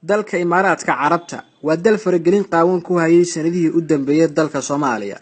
dalka Imaaraadka Carabta waa dal faragelin qaawan ku hayay sanadihii u dambeeyay dalka Soomaaliya.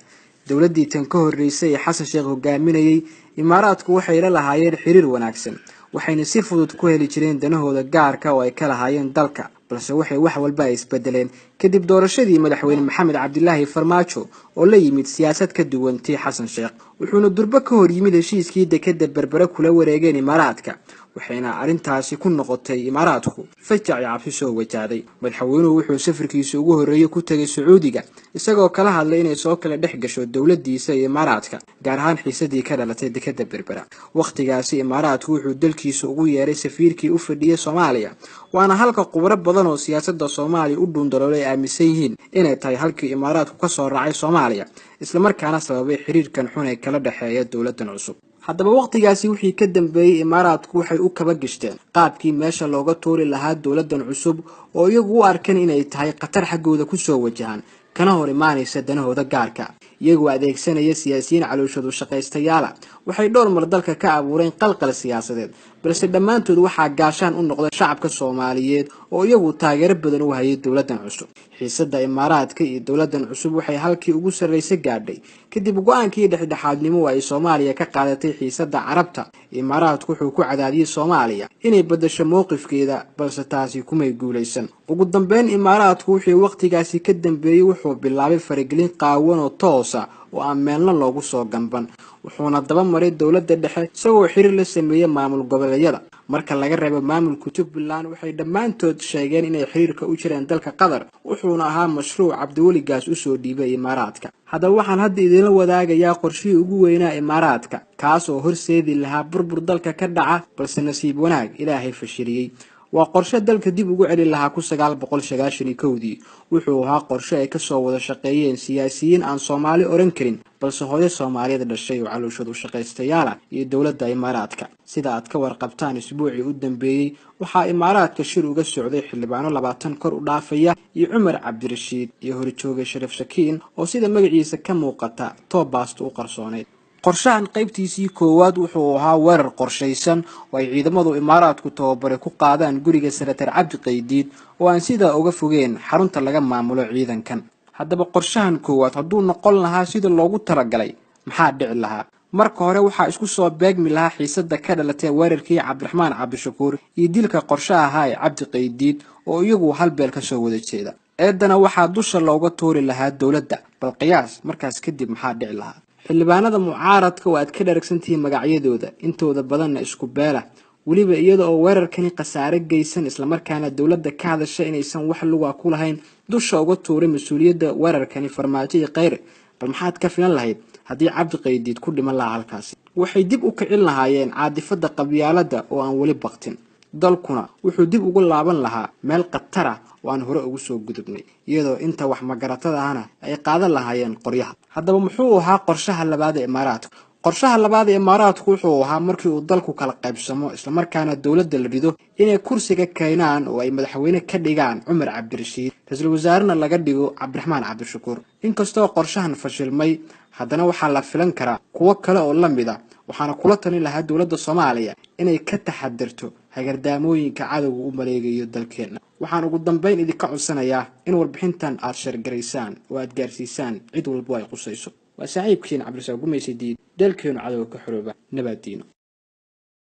Dawladdii tan ka horeysay Xasan Sheekh hogaaminayay Imaaraadku waxay la lahaayeen xiriir wanaagsan, waxayna si fudud ku heli jireen danahooda gaarka oo ay ka lahaayeen dalka, balse waxay wax walba isbedeleen kadib doorashadii madaxweyne Maxamed Cabdilaahi Farmaajo oo la yimid siyaasad ka duwan tii Xasan Sheekh. Wuxuuna durba ka hor yimid heshiiskii dekada Berbera kula wareegeen Imaaraadka, waxayna arintaasi ku noqotay Imaaraadku fajac cabsi soo wajahday. Madaxweynuhu wuxuu safarkiisa ugu horeeyay ku tagay Sacuudiga isagoo kala hadlay inay soo kala dhex gasho dawladdiisa iyo Imaaraadka, gaar ahaan xiisadii ka dhalatay dekada Berbera. Waqtigaasi Imaaraadku wuxuu dalkiisa ugu yeeray safiirkii u fadhiyay Soomaaliya, waana halka khubaro badan oo siyaasadda Soomaaliya u dhundaloolay aaminsan yihiin inay tahay halkii Imaaraadku ka soo raacay Soomaaliya, isla markaana sababay xiriirkan xun ee kala dhaxeeya dawladdan cusub. haddaba waqtigaasi wixii ka dambeeyay Imaaraadku waxay u kaba gashteen qaabkii meesha looga toori lahaa dawladdan cusub oo iyagu u arkan inay tahay qatar xaggooda ku soo wajahan kana hor imaanaysa danahooda gaarka. iyagoo adeegsanaya siyaasiyiin calooshadu shaqaystayaal waxay dhowr mar dalka ka abuureen qalqal siyaasadeed, balse dhammaantood waxaa gaashaan u noqday shacabka Soomaaliyeed oo iyagu taageero badan u hayay dawladdan cusub. xiisadda Imaaraadka iyo dawladdan cusub waxay halkii ugu sarreysay gaadhay kadib go'aankii dhexdhexaadnimo ay Soomaaliya ka qaadatay xiisadda Carabta. Imaaraadku wuxuu ku cadaadiyay Soomaaliya inay bedesho mowqifkeeda, balse taasi kuma guuleysan. ugu dambeyn Imaaraadku wuxuu waqtigaasi ka dambeeyay wuxuu bilaabay faragelin qaawan oo toos ah oo aan meelna loogu soo gamban, wuxuuna daba maray dawladda dhexe isagoo xiriir la sameeyay maamul goboleedyada. marka laga reebo maamulka Jubbaland waxay dhammaantood sheegeen inay xiriirka u jireen dalka Qatar, wuxuuna ahaa mashruuc Cabdiweli Gaas u soo dhiibay Imaaraadka. haddaba waxaan hadda idinla wadaagayaa qorshihii ugu weynaa Imaaraadka, kaas oo horseedi lahaa burbur dalka ka dhaca, balse nasiib wanaag Ilaahay fashiliyay. waa qorshe dalka dib ugu celin lahaa 1991. wuxuu ahaa qorshe ay ka soo wada shaqeeyeen siyaasiyiin aan Soomaali oran karin, balse hooyo Soomaaliyeed dhashay oo calooshadu shaqaystayaal iyo dawladda Imaaraadka. sida aad ka warqabtaan isbuucii u dambeeyay waxaa Imaaraadka shir uga socday xildhibaano 20 kor u dhaafaya iyo Cumar Cabdirashiid iyo horjooge Sharaf Shakiin oo sida magaciisa ka muuqata toobaasta u qarsooneed. qorshahan qaybtiisii koowaad wuxuu ahaa weerar qorshaysan oo ay ciidamadu Imaaraadku tababar ku qaadaan guriga Senator Cabdi Qaydiid oo aan sida uga fogeen xarunta laga maamulo ciidankan. haddaba qorshahan koowaad hadduu noqon lahaa sida loogu talagalay maxaa dhici lahaa? marka hore waxaa isku soo beegmi lahaa xiisadda ka dhalatay weerarkii Cabdiraxmaan Cabdishakuur iyo dilka qorshaha ee Cabdi Qaydiid oo iyagu hal beel ka soo wada jeeda. eedana waxaa dusha looga toori lahaa dawladda, bal qiyaas markaas kadib maxaa dhici lahaa? xildhibaanada mucaaradka oo aad ka dharagsantihiin magacyadooda intooda badanna isku beela, weliba iyada oo weerarkani khasaare geysan isla markaana dawladda ka hadashay inaysan wax luga ku lahayn dusha uga tuuray mas'uuliyadda weerarkani Farmaajo iyo Khayre. bal maxaad ka filan lahayd haddii Cabdi Qaydiid ku dhiman lahaa halkaasi? waxay dib u kicin lahaayeen caadifada qabyaaladda oo aan weli baqtin. dalkuna wuxuu dib ugu laaban lahaa meel qatar ah oo aan hore ugu soo gudubnay, iyadoo inta wax magaratada ahna ay qaadan lahaayeen qoryaha. haddaba muxuu ahaa qorshaha labaad ee Imaaraadka? qorshaha labaad ee Imaaraadku wuxuu ahaa markii uu dalku kala qaybsamo isla markaana dawladda la rido inay kursiga keenaan oo ay madaxweyne ka dhigaan Cumar Cabdirashiid, ra'iisul wasaarena laga dhigo Cabdiraxmaan Cabdishakuur. inkastoo qorshahan fashilmay, haddana waxaa la filan karaa kuwo kale oo la mid ah. waxaana kula talin lahaa dawladda Soomaaliya inay ka taxadarto hagardaamooyinka cadawga u maleegayo dalkeena. waxaan ugu dambeyn idinka codsanayaa in warbixintan aad shargaraysaan oo aad gaarsiisaan cid walba ay qusayso. waa saaxiibkiin Cabdirasaaq Gumaysi Diid, dalkeenu cadawga ka xorooba nabadiino.